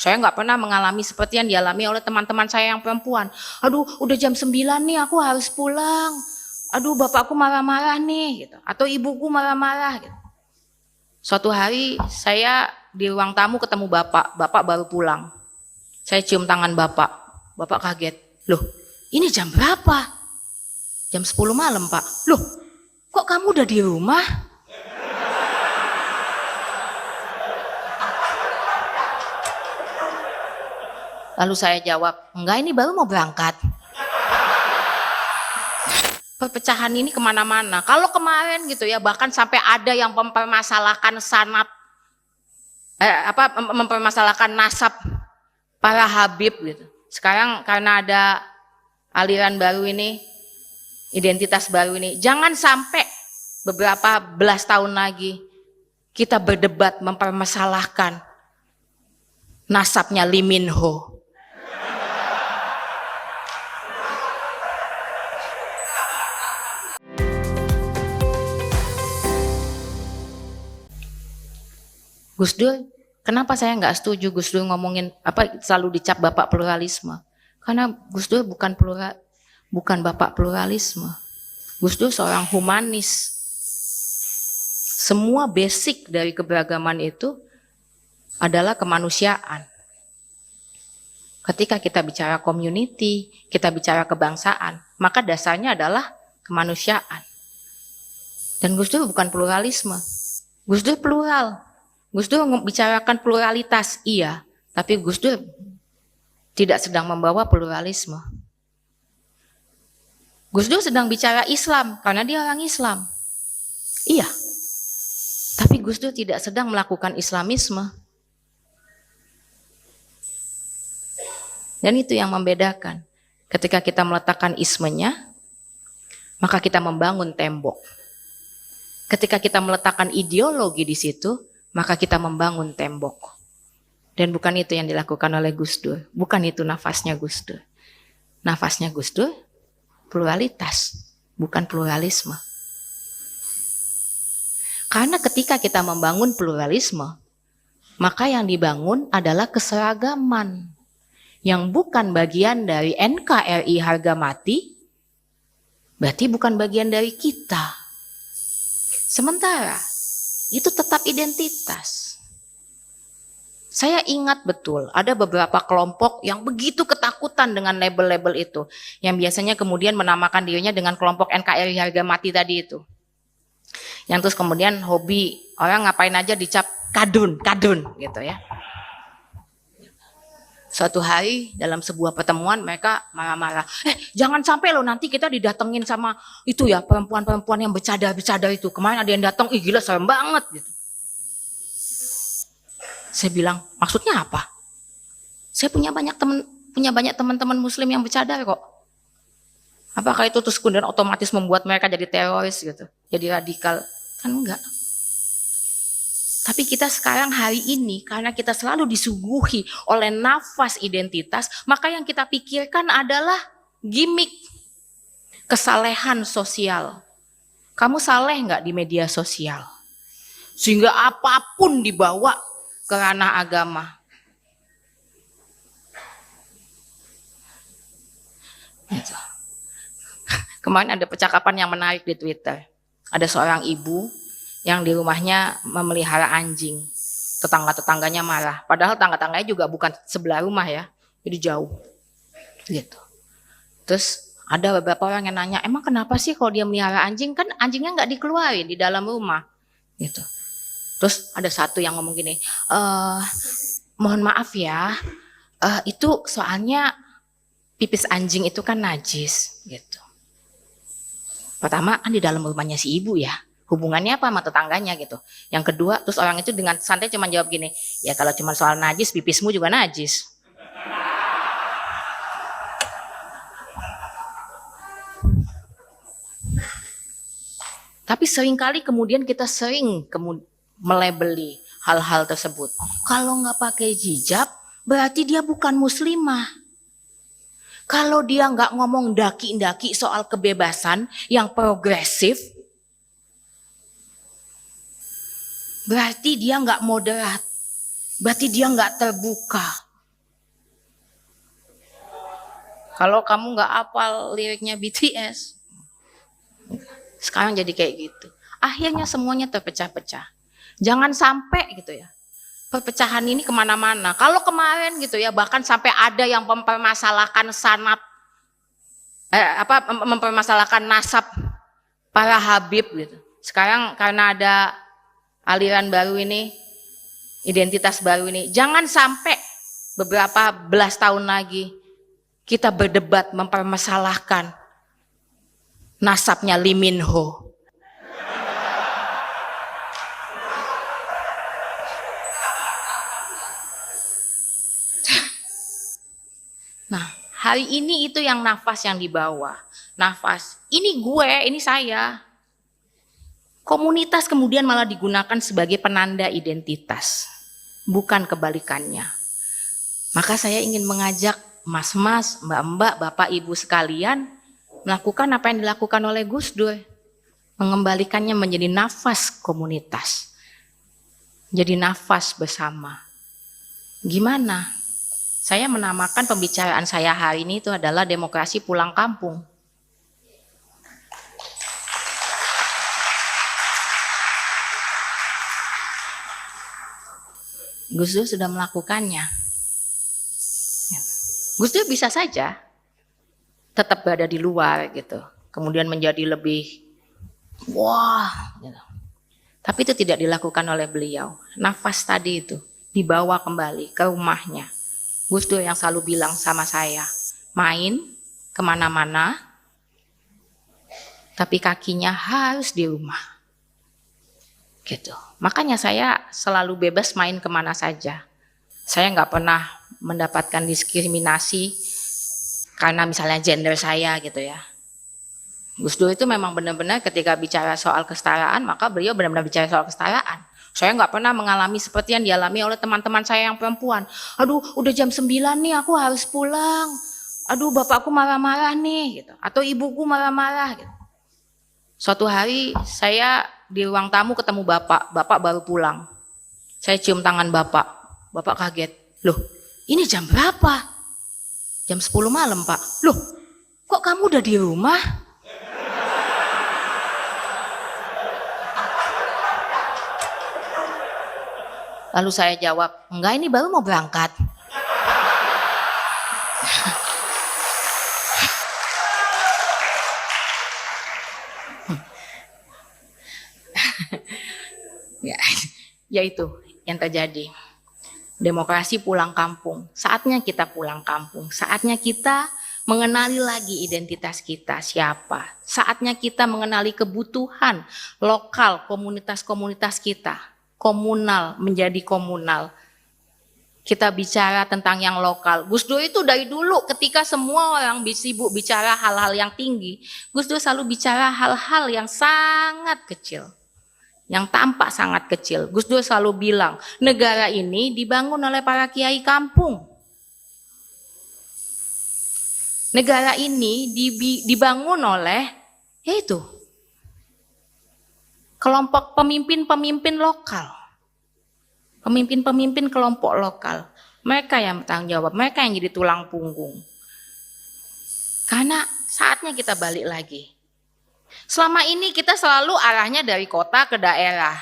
Saya nggak pernah mengalami seperti yang dialami oleh teman-teman saya yang perempuan. Aduh, udah jam 9 nih, aku harus pulang. Aduh, bapakku marah-marah nih, gitu. Atau ibuku marah-marah, gitu. Suatu hari saya di ruang tamu ketemu bapak baru pulang. Saya cium tangan bapak kaget. Loh, ini jam berapa? Jam 10 malam, Pak. Loh, kok kamu udah di rumah? Lalu saya jawab, enggak, ini baru mau berangkat. Perpecahan ini kemana-mana. Kalau kemarin gitu ya, bahkan sampai ada yang mempermasalahkan sanad, mempermasalahkan nasab para habib gitu. Sekarang karena ada aliran baru ini, identitas baru ini, jangan sampai beberapa belas tahun lagi kita berdebat mempermasalahkan nasabnya Lee Min Ho. Gus Dur, kenapa saya nggak setuju Gus Dur ngomongin selalu dicap bapak pluralisme? Karena Gus Dur bukan bapak pluralisme. Gus Dur seorang humanis. Semua basic dari keberagaman itu adalah kemanusiaan. Ketika kita bicara community, kita bicara kebangsaan, maka dasarnya adalah kemanusiaan. Dan Gus Dur bukan pluralisme. Gus Dur plural. Gus Dur membicarakan pluralitas, iya, tapi Gus Dur tidak sedang membawa pluralisme. Gus Dur sedang bicara Islam karena dia orang Islam, iya, tapi Gus Dur tidak sedang melakukan Islamisme. Dan itu yang membedakan. Ketika kita meletakkan ismenya, maka kita membangun tembok. Ketika kita meletakkan ideologi di situ, maka kita membangun tembok. Dan bukan itu yang dilakukan oleh Gus Dur. Bukan itu nafasnya Gus Dur. Nafasnya Gus Dur, pluralitas, bukan pluralisme. Karena ketika kita membangun pluralisme, maka yang dibangun adalah keseragaman. Yang bukan bagian dari NKRI harga mati, berarti bukan bagian dari kita. Sementara, itu tetap identitas. Saya ingat betul ada beberapa kelompok yang begitu ketakutan dengan label-label itu, yang biasanya kemudian menamakan dirinya dengan kelompok NKRI harga mati tadi itu. Yang terus kemudian hobi orang ngapain aja dicap kadun gitu ya. Suatu hari dalam sebuah pertemuan mereka marah-marah, jangan sampai loh nanti kita didatengin sama itu ya perempuan-perempuan yang bercadar itu. Kemarin ada yang datang, gila serem banget gitu. Saya bilang, maksudnya apa? Saya punya banyak teman-teman muslim yang bercadar kok. Apakah itu terus kemudian otomatis membuat mereka jadi teroris gitu, jadi radikal? Kan enggak. Tapi kita sekarang hari ini, karena kita selalu disuguhi oleh nafas identitas, maka yang kita pikirkan adalah gimmick, kesalehan sosial. Kamu saleh nggak di media sosial? Sehingga apapun dibawa ke ranah agama. Gitu. Kemarin ada percakapan yang menarik di Twitter. Ada seorang ibu yang di rumahnya memelihara anjing. Tetangga-tetangganya marah. Padahal tetangga-tetangganya juga bukan sebelah rumah ya. Jadi jauh. Gitu. Terus ada beberapa orang yang nanya, emang kenapa sih kalau dia melihara anjing? Kan anjingnya nggak dikeluarin di dalam rumah. Gitu. Terus ada satu yang ngomong gini, mohon maaf ya, itu soalnya pipis anjing itu kan najis. Gitu. Pertama kan di dalam rumahnya si ibu ya. Hubungannya apa sama tetangganya gitu. Yang kedua, terus orang itu dengan santai cuma jawab gini, ya kalau cuma soal najis, pipismu juga najis. Tapi seringkali kemudian kita melabeli hal-hal tersebut. Kalau nggak pakai hijab, berarti dia bukan muslimah. Kalau dia nggak ngomong daki-daki soal kebebasan yang progresif, berarti dia nggak moderat, berarti dia nggak terbuka, Kalau kamu nggak hafal liriknya BTS, sekarang jadi kayak gitu. Akhirnya semuanya terpecah-pecah. Jangan sampai gitu ya. Perpecahan ini kemana-mana. Kalau kemarin gitu ya, bahkan sampai ada yang mempermasalahkan sanad, mempermasalahkan nasab para Habib gitu. Sekarang karena ada aliran baru ini, identitas baru ini, jangan sampai beberapa belas tahun lagi kita berdebat mempermasalahkan nasabnya Lee Min Ho. Nah, hari ini itu yang nafas yang dibawa. Nafas, ini gue, ini saya. Komunitas kemudian malah digunakan sebagai penanda identitas, bukan kebalikannya. Maka saya ingin mengajak mas-mas, mbak-mbak, bapak, ibu sekalian melakukan apa yang dilakukan oleh Gus Dur, mengembalikannya menjadi nafas komunitas, jadi nafas bersama. Gimana? Saya menamakan pembicaraan saya hari ini itu adalah demokrasi pulang kampung. Gus Dur sudah melakukannya. Gus Dur bisa saja tetap berada di luar gitu, kemudian menjadi lebih wah gitu. Tapi itu tidak dilakukan oleh beliau. Nafas tadi itu dibawa kembali ke rumahnya. Gus Dur yang selalu bilang sama saya, main kemana-mana, tapi kakinya harus di rumah. Gitu. Makanya saya selalu bebas main kemana saja. Saya nggak pernah mendapatkan diskriminasi karena misalnya gender saya gitu ya. Gus Dur itu memang benar-benar ketika bicara soal kesetaraan, maka beliau benar-benar bicara soal kesetaraan. Saya nggak pernah mengalami seperti yang dialami oleh teman-teman saya yang perempuan. Aduh, udah jam 9 nih, aku harus pulang. Aduh, bapakku marah-marah nih, gitu. Atau ibuku marah-marah. Gitu. Suatu hari saya di ruang tamu ketemu bapak baru pulang. Saya cium tangan bapak kaget. Loh, ini jam berapa? Jam 10 malam, Pak. Loh, kok kamu udah di rumah? Lalu saya jawab, enggak, ini baru mau berangkat. Ya itu yang terjadi. Demokrasi pulang kampung. Saatnya kita pulang kampung. Saatnya kita mengenali lagi identitas kita siapa. Saatnya kita mengenali kebutuhan lokal, komunitas-komunitas kita. Komunal menjadi komunal. Kita bicara tentang yang lokal. Gus Dur itu dari dulu ketika semua orang sibuk bicara hal-hal yang tinggi, Gus Dur selalu bicara hal-hal yang sangat kecil. Yang tampak sangat kecil. Gus Dur selalu bilang, negara ini dibangun oleh para kiai kampung. Negara ini dibangun oleh, yaitu kelompok pemimpin-pemimpin lokal. Pemimpin-pemimpin kelompok lokal. Mereka yang bertanggung jawab, mereka yang jadi tulang punggung. Karena saatnya kita balik lagi. Selama ini kita selalu arahnya dari kota ke daerah.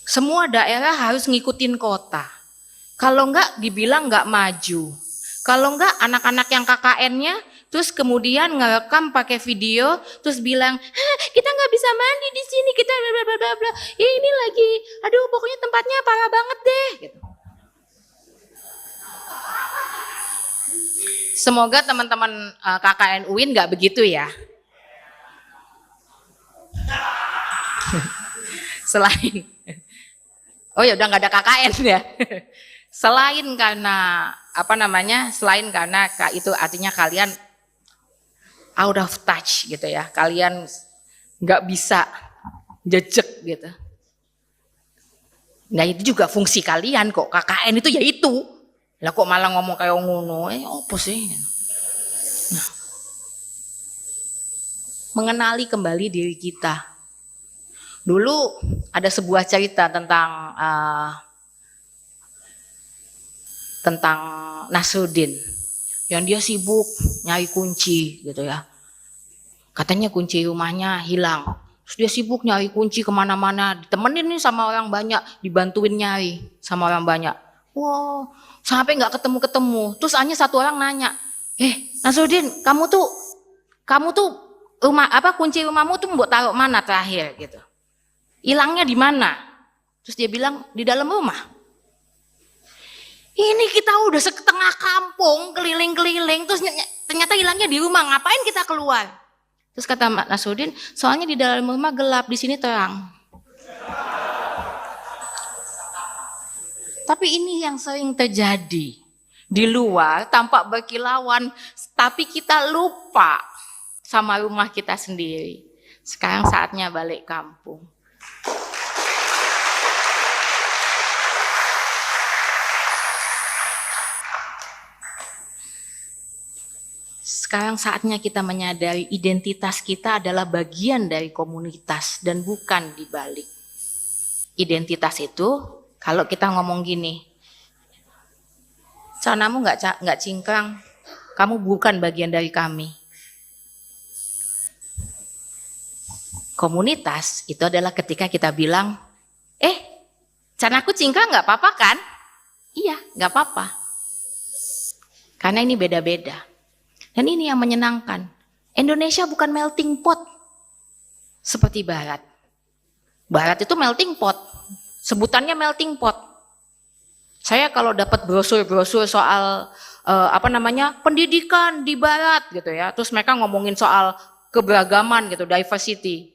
Semua daerah harus ngikutin kota. Kalau enggak dibilang enggak maju. Kalau enggak anak-anak yang KKN-nya terus kemudian ngerekam pakai video terus bilang, kita nggak bisa mandi di sini, kita bla bla bla bla. Ya ini lagi, aduh pokoknya tempatnya parah banget deh. Gitu. Semoga teman-teman KKN UIN nggak begitu ya. Selain, oh ya udah nggak ada KKN ya. Selain karena selain karena itu artinya kalian out of touch gitu ya, kalian nggak bisa jejek gitu. Nah itu juga fungsi kalian kok, KKN itu ya itu. Lah kok malah ngomong kayak ngono, apa sih? Nah, mengenali kembali diri kita. Dulu ada sebuah cerita tentang tentang Nasruddin yang dia sibuk nyari kunci gitu ya. Katanya kunci rumahnya hilang. Terus dia sibuk nyari kunci kemana-mana, ditemenin nih sama orang banyak, dibantuin nyari sama orang banyak. Wow, sampai nggak ketemu-ketemu. Terus hanya satu orang nanya, Nasruddin, kamu tuh kunci rumahmu tuh buat taruh mana terakhir gitu? Hilangnya di mana? Terus dia bilang di dalam rumah. Ini kita udah setengah kampung keliling-keliling, terus ternyata hilangnya di rumah. Ngapain kita keluar? Terus kata Nasruddin, soalnya di dalam rumah gelap, di sini terang. Tapi ini yang sering terjadi. Di luar tampak berkilauan, tapi kita lupa sama rumah kita sendiri. Sekarang saatnya balik kampung. Sekarang saatnya kita menyadari identitas kita adalah bagian dari komunitas dan bukan dibalik. Identitas itu, kalau kita ngomong gini, celanamu nggak cingkrang, kamu bukan bagian dari kami. Komunitas itu adalah ketika kita bilang, celanaku cingkrang nggak apa-apa kan? Iya, nggak apa-apa. Karena ini beda-beda. Dan ini yang menyenangkan. Indonesia bukan melting pot seperti Barat. Barat itu melting pot. Sebutannya melting pot. Saya kalau dapat brosur-brosur soal pendidikan di Barat gitu ya. Terus mereka ngomongin soal keberagaman gitu, diversity.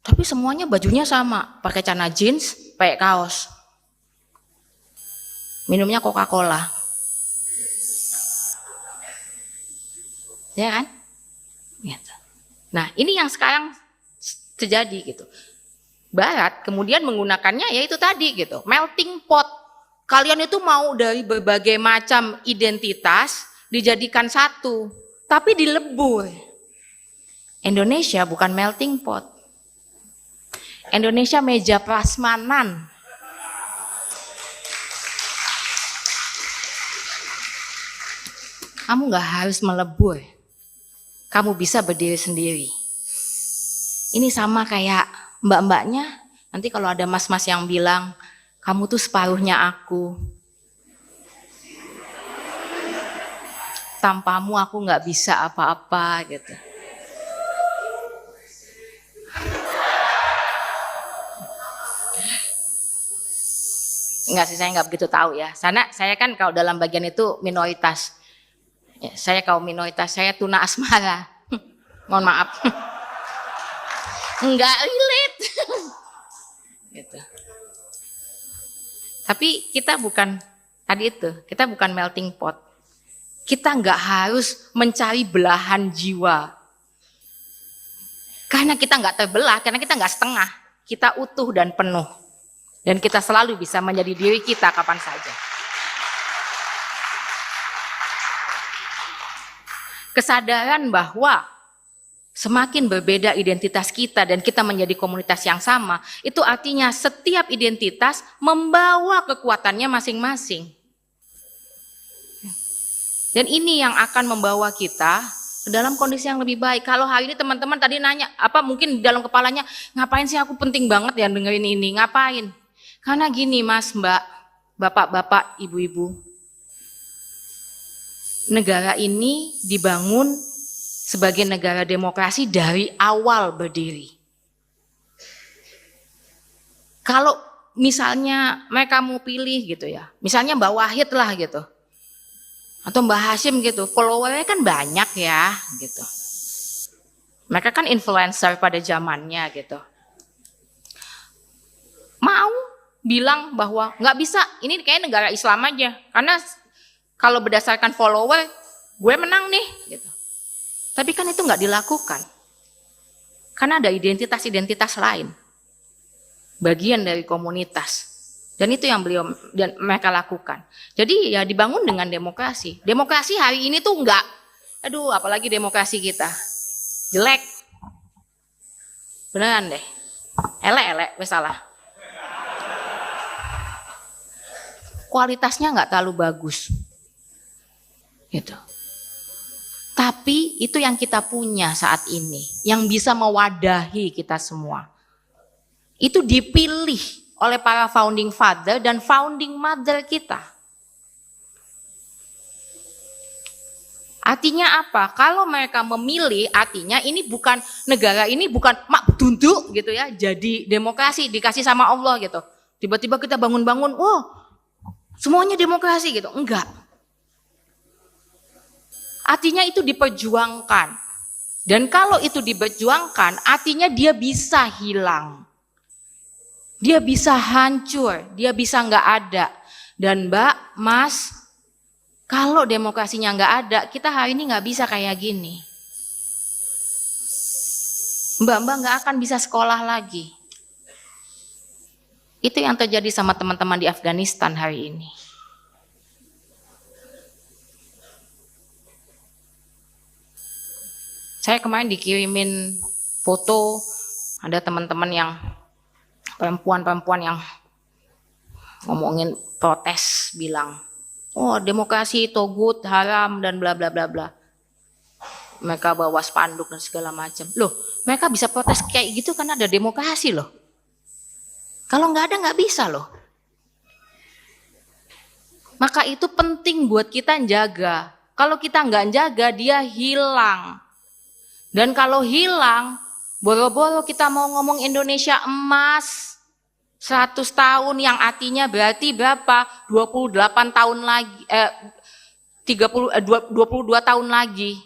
Tapi semuanya bajunya sama, pakai celana jeans, pakai kaos. Minumnya Coca-Cola. Ya kan? Gitu. Nah, ini yang sekarang terjadi gitu. Barat kemudian menggunakannya yaitu tadi gitu, melting pot. Kalian itu mau dari berbagai macam identitas dijadikan satu, tapi dilebur. Indonesia bukan melting pot. Indonesia meja prasmanan. Kamu gak harus melebur. Kamu bisa berdiri sendiri. Ini sama kayak mbak-mbaknya. Nanti kalau ada mas-mas yang bilang, kamu tuh separuhnya aku. Tanpamu aku gak bisa apa-apa gitu. Enggak sih, saya nggak begitu tahu ya. Saya kan kalau dalam bagian itu minoritas. Ya, saya kaum minoritas, saya tuna asmara. Mohon maaf. Enggak relate. Gitu. Tapi kita bukan tadi itu, kita bukan melting pot. Kita nggak harus mencari belahan jiwa. Karena kita nggak terbelah, karena kita nggak setengah. Kita utuh dan penuh. Dan kita selalu bisa menjadi diri kita kapan saja. Kesadaran bahwa semakin berbeda identitas kita dan kita menjadi komunitas yang sama, itu artinya setiap identitas membawa kekuatannya masing-masing. Dan ini yang akan membawa kita ke dalam kondisi yang lebih baik. Kalau hari ini teman-teman tadi nanya, mungkin di dalam kepalanya, ngapain sih aku penting banget ya dengerin ini, ngapain? Karena gini mas, mbak, bapak-bapak, ibu-ibu, negara ini dibangun sebagai negara demokrasi dari awal berdiri. Kalau misalnya mereka mau pilih gitu ya, misalnya Mbak Wahid lah gitu, atau Mbak Hashim gitu, followernya kan banyak ya gitu. Mereka kan influencer pada zamannya gitu. Mau bilang bahwa nggak bisa, ini kayak negara Islam aja, karena kalau berdasarkan follower, gue menang nih. Gitu. Tapi kan itu nggak dilakukan. Karena ada identitas-identitas lain. Bagian dari komunitas. Dan itu yang mereka lakukan. Jadi ya dibangun dengan demokrasi. Demokrasi hari ini tuh nggak, apalagi demokrasi kita. Jelek. Beneran deh. Elek, salah. kualitasnya nggak terlalu bagus. Gitu. Tapi itu yang kita punya saat ini, yang bisa mewadahi kita semua. Itu dipilih oleh para founding father dan founding mother kita. Artinya apa? Kalau mereka memilih, artinya ini bukan negara ini bukan mak tunduk gitu ya, jadi demokrasi dikasih sama Allah gitu. Tiba-tiba kita bangun-bangun, semuanya demokrasi gitu. Enggak. Artinya itu diperjuangkan. Dan kalau itu diperjuangkan, artinya dia bisa hilang. Dia bisa hancur, dia bisa nggak ada. Dan Mbak, Mas, kalau demokrasinya nggak ada, kita hari ini nggak bisa kayak gini. Mbak-mbak nggak akan bisa sekolah lagi. Itu yang terjadi sama teman-teman di Afghanistan hari ini. Saya kemarin dikirimin foto, ada teman-teman yang perempuan-perempuan yang ngomongin protes, bilang, demokrasi togut, haram dan bla bla bla bla. Mereka bawa spanduk dan segala macam. Loh, mereka bisa protes kayak gitu karena ada demokrasi loh. Kalau nggak ada nggak bisa loh. Maka itu penting buat kita jaga. Kalau kita nggak jaga, dia hilang. Dan kalau hilang, boro-boro kita mau ngomong Indonesia emas 100 tahun yang artinya berarti berapa? 28 tahun lagi, 22 tahun lagi.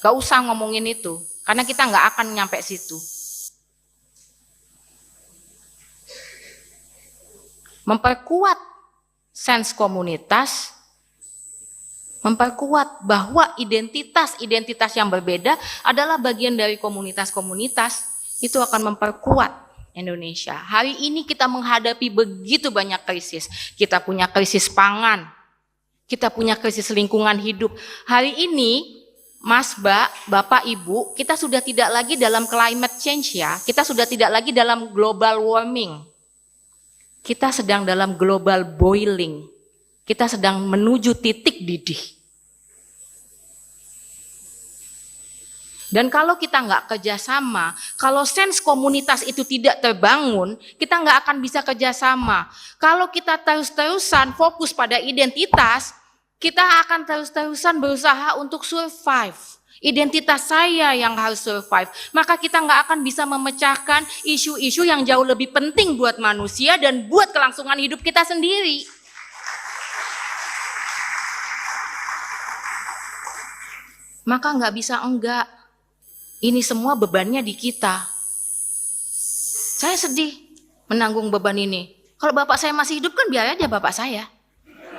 Gak usah ngomongin itu, karena kita nggak akan nyampe situ. Memperkuat sense komunitas, memperkuat bahwa identitas yang berbeda adalah bagian dari komunitas-komunitas, itu akan memperkuat Indonesia. Hari ini kita menghadapi begitu banyak krisis. Kita punya krisis pangan, kita punya krisis lingkungan hidup. Hari ini, Mas, Mbak, Bapak, Ibu, kita sudah tidak lagi dalam climate change ya, kita sudah tidak lagi dalam global warming. Kita sedang dalam global boiling. Kita sedang menuju titik didih. Dan kalau kita nggak kerjasama, kalau sense komunitas itu tidak terbangun, kita nggak akan bisa kerjasama. Kalau kita terus-terusan fokus pada identitas, kita akan terus-terusan berusaha untuk survive. Identitas saya yang harus survive. Maka kita nggak akan bisa memecahkan isu-isu yang jauh lebih penting buat manusia dan buat kelangsungan hidup kita sendiri. Maka nggak bisa enggak. Ini semua bebannya di kita. Saya sedih menanggung beban ini. Kalau bapak saya masih hidup kan biar aja bapak saya.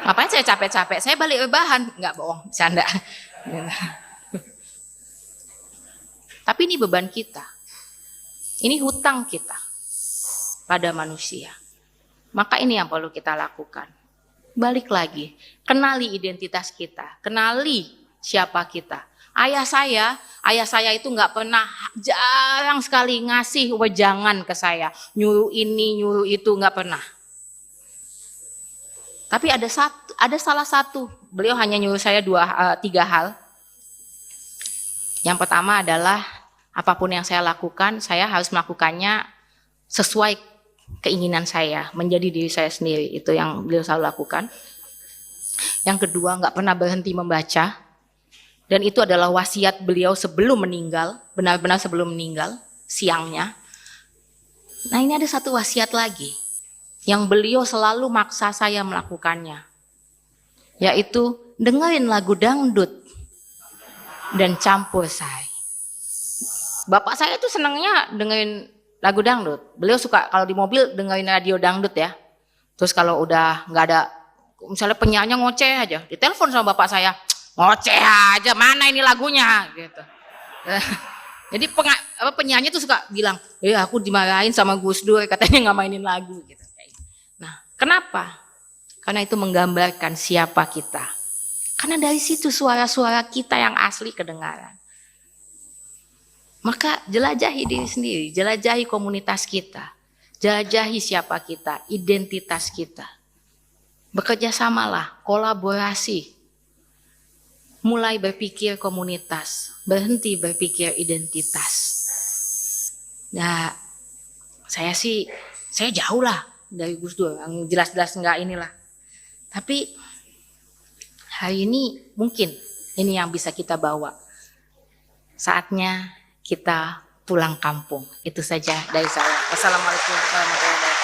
Ngapain saya capek-capek? Saya balik rebahan. Nggak bohong, canda. Tapi ini beban kita. Ini hutang kita pada manusia. Maka ini yang perlu kita lakukan. Balik lagi, kenali identitas kita, kenali siapa kita. Ayah saya itu nggak pernah, jarang sekali ngasih wejangan ke saya, nyuruh ini, nyuruh itu, nggak pernah. Tapi ada salah satu, beliau hanya nyuruh saya 3 hal. Yang pertama adalah apapun yang saya lakukan, saya harus melakukannya sesuai keinginan saya, menjadi diri saya sendiri. Itu yang beliau selalu lakukan. Yang kedua, nggak pernah berhenti membaca. Dan itu adalah wasiat beliau sebelum meninggal, benar-benar sebelum meninggal, siangnya. Nah, ini ada satu wasiat lagi, yang beliau selalu maksa saya melakukannya. Yaitu, dengerin lagu dangdut dan campur sari. Bapak saya tuh senangnya dengerin lagu dangdut. Beliau suka kalau di mobil dengerin radio dangdut ya. Terus kalau udah nggak ada, misalnya penyanyi ngoceh aja, ditelepon sama bapak saya, ngoceh aja, mana ini lagunya gitu. Jadi penyanyi tuh suka bilang, aku dimarahin sama Gus Dur, katanya nggak mainin lagu gitu. Nah, kenapa? Karena itu menggambarkan siapa kita. Karena dari situ suara-suara kita yang asli kedengaran. Maka jelajahi diri sendiri, jelajahi komunitas kita. Jelajahi siapa kita, identitas kita. Bekerja samalah, kolaborasi. Mulai berpikir komunitas, berhenti berpikir identitas. Nah, saya jauh lah dari Gus Dur, yang jelas-jelas enggak inilah. Tapi hari ini mungkin ini yang bisa kita bawa. Saatnya kita pulang kampung. Itu saja dari saya. Wassalamualaikum warahmatullahi wabarakatuh.